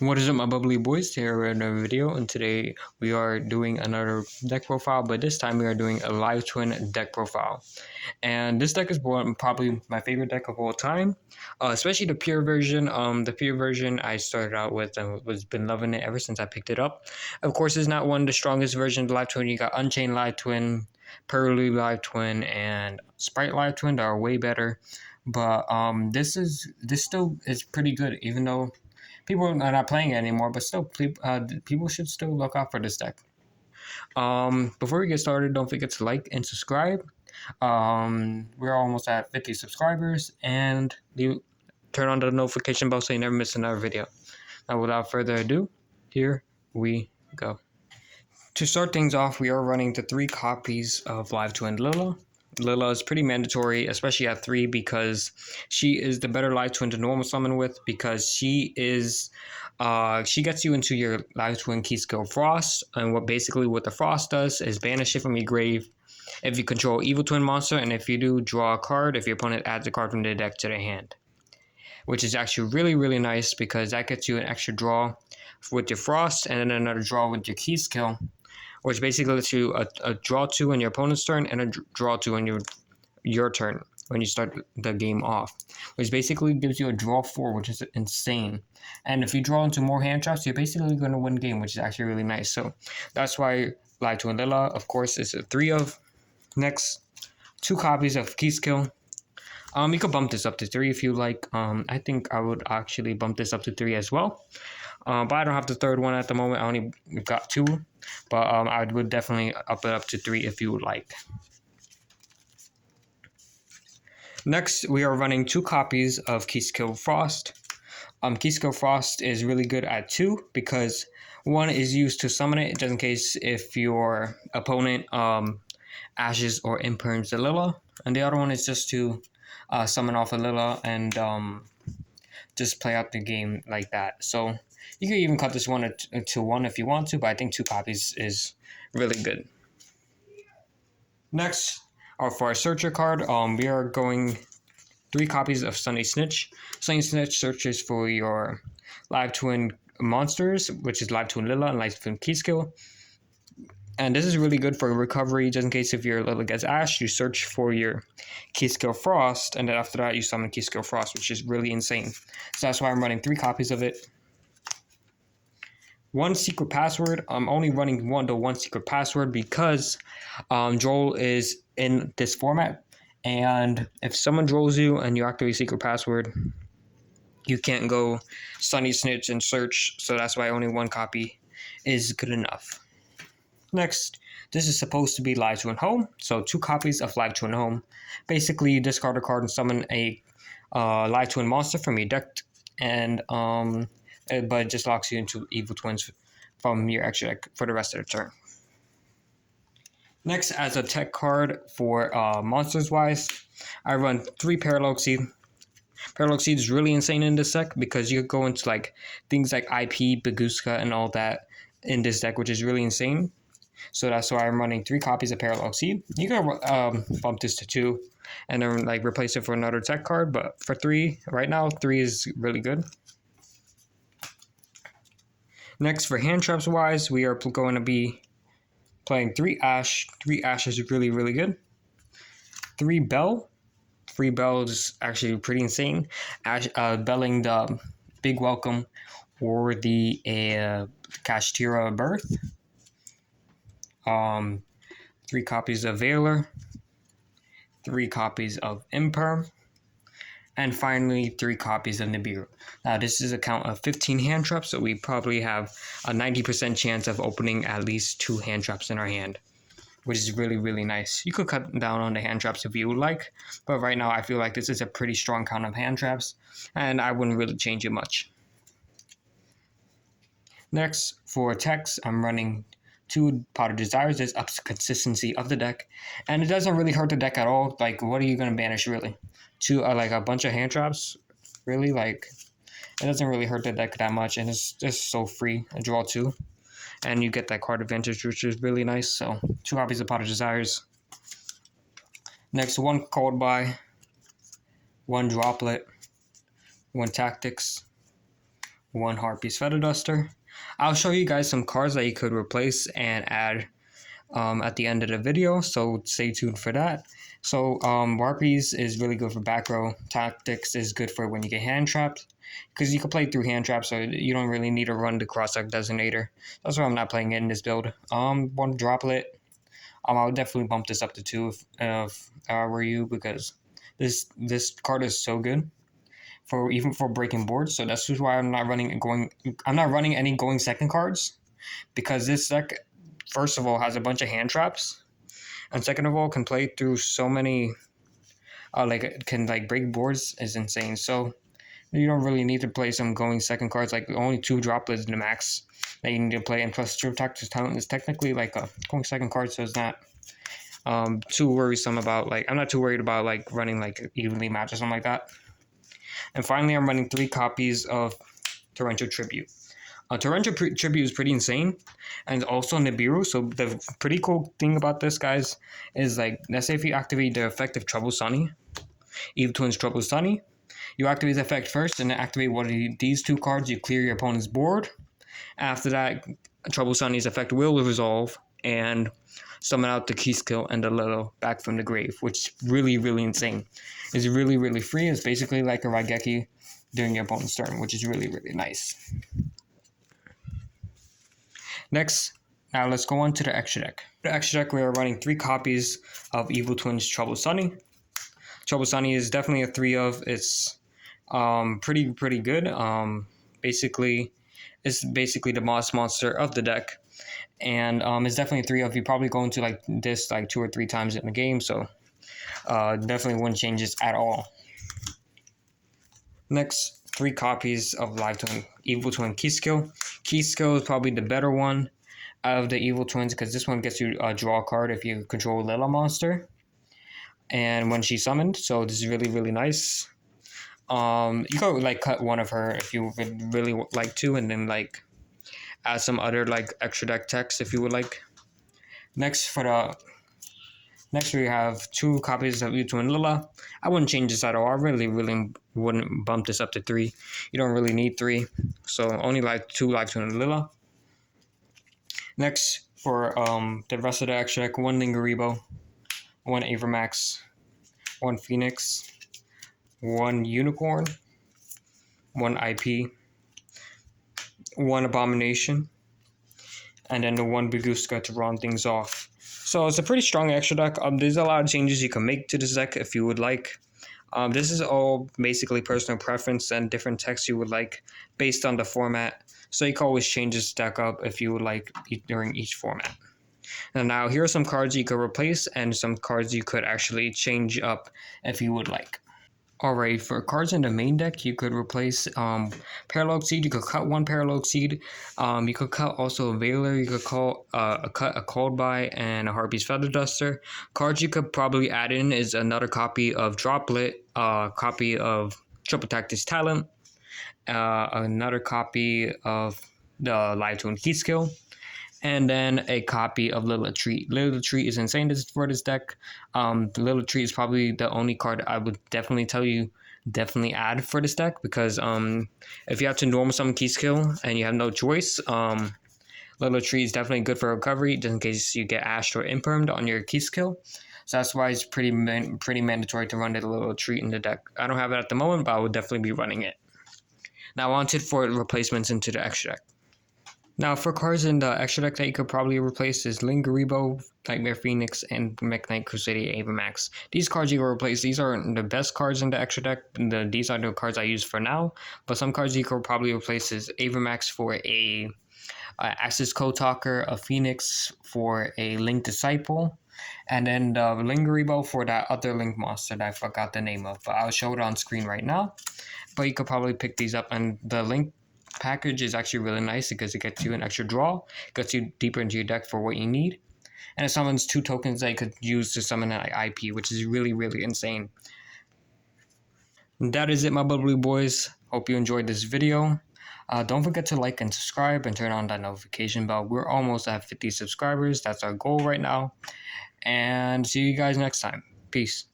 What is up, my bubbly boys? Here in another video, and today we are doing another deck profile, but this time we are doing a live twin deck profile. And this deck is probably my favorite deck of all time, especially the pure version. The pure version I started out with and was been loving it ever since I picked it up. Of course, it's not one of the strongest versions of live twin. You got Unchained Live Twin, Pearly Live Twin, and Sprite Live Twin that are way better. But this still is pretty good, even though people are not playing it anymore, but still, people should still look out for this deck. Before we get started, don't forget to like and subscribe. We're almost at 50 subscribers, and turn on the notification bell so you never miss another video. Now, without further ado, here we go. To start things off, we are running the 3 copies of Live Twin Lilla. Lilla is pretty mandatory, especially at 3, because she is the better live twin to normal summon with, because she gets you into your live twin key skill Frost, and what the Frost does is banish it from your grave if you control evil twin monster, and if you do, draw a card if your opponent adds a card from the deck to their hand, which is actually really nice because that gets you an extra draw with your Frost and then another draw with your key skill, which basically lets you a draw 2 on your opponent's turn and a draw 2 on your turn when you start the game off, which basically gives you a draw 4, which is insane. And if you draw into more hand traps, you're basically going to win game, which is actually really nice. So that's why Live Twin Lilla, of course, is a 3 of. Next, 2 copies of Key Skill. You could bump this up to 3 if you like. I think I would actually bump this up to 3 as well. But I don't have the 3rd one at the moment. I only got 2. But I would definitely up it up to 3 if you would like. Next, we are running 2 copies of Keyskill Frost. Keyskill Frost is really good at 2 because 1 is used to summon it, just in case if your opponent ashes or imperms the Lilla, and the other one is just to summon off a Lilla and just play out the game like that. So you can even cut this one to 1 if you want to, but I think 2 copies is really good. Next, for our searcher card, we are going 3 copies of Sunny Snitch. Sunny Snitch searches for your live twin monsters, which is live twin Lilla and live twin Key Skill. And this is really good for recovery, just in case if your Lilla gets ashed, you search for your Key Skill Frost, and then after that you summon Key Skill Frost, which is really insane. So that's why I'm running 3 copies of it. 1 secret password. I'm only running one secret password because Joel is in this format, and if someone trolls you and you activate secret password, you can't go Sunny Snitch and search, so that's why only 1 copy is good enough. Next, this is supposed to be Live Twin Home, so 2 copies of Live Twin Home. Basically, you discard a card and summon a Live Twin monster from your deck, and but it just locks you into evil twins from your extra deck for the rest of the turn. Next, as a tech card for monsters wise, I run 3 Paralog Seed. Paralog Seed is really insane in this deck because you could go into like things like IP, Baguska, and all that in this deck, which is really insane. So that's why I'm running 3 copies of Paralog Seed. You can bump this to 2 and then like replace it for another tech card, but for 3 right now, 3 is really good. Next, for hand traps wise, we are going to be playing 3 Ash. 3 Ash is really good. 3 Bell. 3 Bell is actually pretty insane. Ash, belling the Big Welcome or the Kashtira Birth. 3 copies of Veiler. 3 copies of Imperm. And finally, 3 copies of Nibiru. Now, this is a count of 15 hand traps, so we probably have a 90% chance of opening at least 2 hand traps in our hand, which is really nice. You could cut down on the hand traps if you would like, but right now I feel like this is a pretty strong count of hand traps, and I wouldn't really change it much. Next, for attacks, I'm running 2 Pot of Desires. This ups the consistency of the deck, and it doesn't really hurt the deck at all. Like, what are you going to banish, really? 2 like a bunch of hand traps, really? Like, it doesn't really hurt the deck that much, and it's just so free. A draw 2, and you get that card advantage, which is really nice. So 2 copies of Pot of Desires. Next, 1 Cold Buy, 1 Droplet, 1 Tactics, 1 Harpies Feather Duster. I'll show you guys some cards that you could replace and add at the end of the video, so stay tuned for that. So Harpies is really good for back row. Tactics is good for when you get hand trapped, because you can play through hand traps, so you don't really need to run the cross-deck designator. That's why I'm not playing it in this build. 1 Droplet. I would definitely bump this up to 2 if I were you, because this card is so good for even for breaking boards. So that's why I'm not running any going second cards, because this deck, first of all, has a bunch of hand traps, and second of all, can play through so many can break boards is insane. So you don't really need to play some going second cards, like only 2 droplets in the max that you need to play, and plus True Tactics Talent is technically like a going second card, so it's not too worrisome about I'm not too worried about running evenly matched or something like that. And finally, I'm running 3 copies of Torrential Tribute. Torrential Tribute is pretty insane, and also Nibiru. So the pretty cool thing about this, guys, is let's say if you activate the effect of Trouble Sunny, Evil Twins Trouble Sunny, you activate the effect first, and then activate one of these 2 cards. You clear your opponent's board. After that, Trouble Sunny's effect will resolve and summon out the key skill and the little back from the grave, which is really, really insane. It's really, really free. It's basically like a Raigeki during your opponent's turn, which is really, really nice. Next, now let's go on to the extra deck. The extra deck, we are running 3 copies of Evil Twins Trouble Sunny. Trouble Sunny is definitely a 3 of. It's pretty good. Basically, it's basically the boss monster of the deck, and it's definitely 3 of. You probably go into this 2 or 3 times in the game, so definitely wouldn't change this at all. Next, 3 copies of Live Twin Evil Twin Key Skill. Key Skill is probably the better one out of the Evil Twins, because this one gets you a draw card if you control Lila monster, and when she's summoned. So this is really, really nice. You could cut one of her if you would really like to, and then add some other extra deck text if you would like. Next we have 2 copies of Evil Twin Lila. I wouldn't change this at all. I really wouldn't bump this up to 3. You don't really need 3, so only 2 Live Twin Lila. Next, for the rest of the extra deck, 1 Lingaribo, 1 Avermax, 1 Phoenix, 1 Unicorn, 1 IP, 1 Abomination, and then the 1 Baguska to round things off. So it's a pretty strong extra deck. There's a lot of changes you can make to this deck if you would like. This is all basically personal preference and different texts you would like based on the format. So you can always change this deck up if you would like during each format. And now here are some cards you could replace and some cards you could actually change up if you would like. Alright, for cards in the main deck, you could replace Parallel Seed. You could cut 1 Parallel Seed. You could cut also a Veiler. You could cut a Called By and a Harpy's Feather Duster. Cards you could probably add in is another copy of Droplet, a copy of Triple Tactics Talent, another copy of the Live Twin Key Skill, and then a copy of Little Treat. Little Treat is insane for this deck. Little Treat is probably the only card I would definitely tell you definitely add for this deck, because if you have to normal summon Key Skill and you have no choice, Little Treat is definitely good for recovery, just in case you get ashed or impermed on your Key Skill. So that's why it's pretty mandatory to run the Little Treat in the deck. I don't have it at the moment, but I would definitely be running it. Now on to for replacements into the extra deck. Now, for cards in the extra deck that you could probably replace is Lingaribo, Nightmare Phoenix, and Mekk-Knight Crusader Avermax. These cards you can replace. These are the best cards in the extra deck. These are the cards I use for now. But some cards you could probably replace is Avermax for a Axis Code Talker, a Phoenix for a Link Disciple, and then the Lingaribo for that other Link monster that I forgot the name of. But I'll show it on screen right now. But you could probably pick these up, and the Link package is actually really nice because it gets you an extra draw, gets you deeper into your deck for what you need, and it summons 2 tokens that you could use to summon an IP, which is really, really insane. And that is it, my bubbly boys. Hope you enjoyed this video. Don't forget to like and subscribe and turn on that notification bell. We're almost at 50 subscribers. That's our goal right now. And see you guys next time. Peace.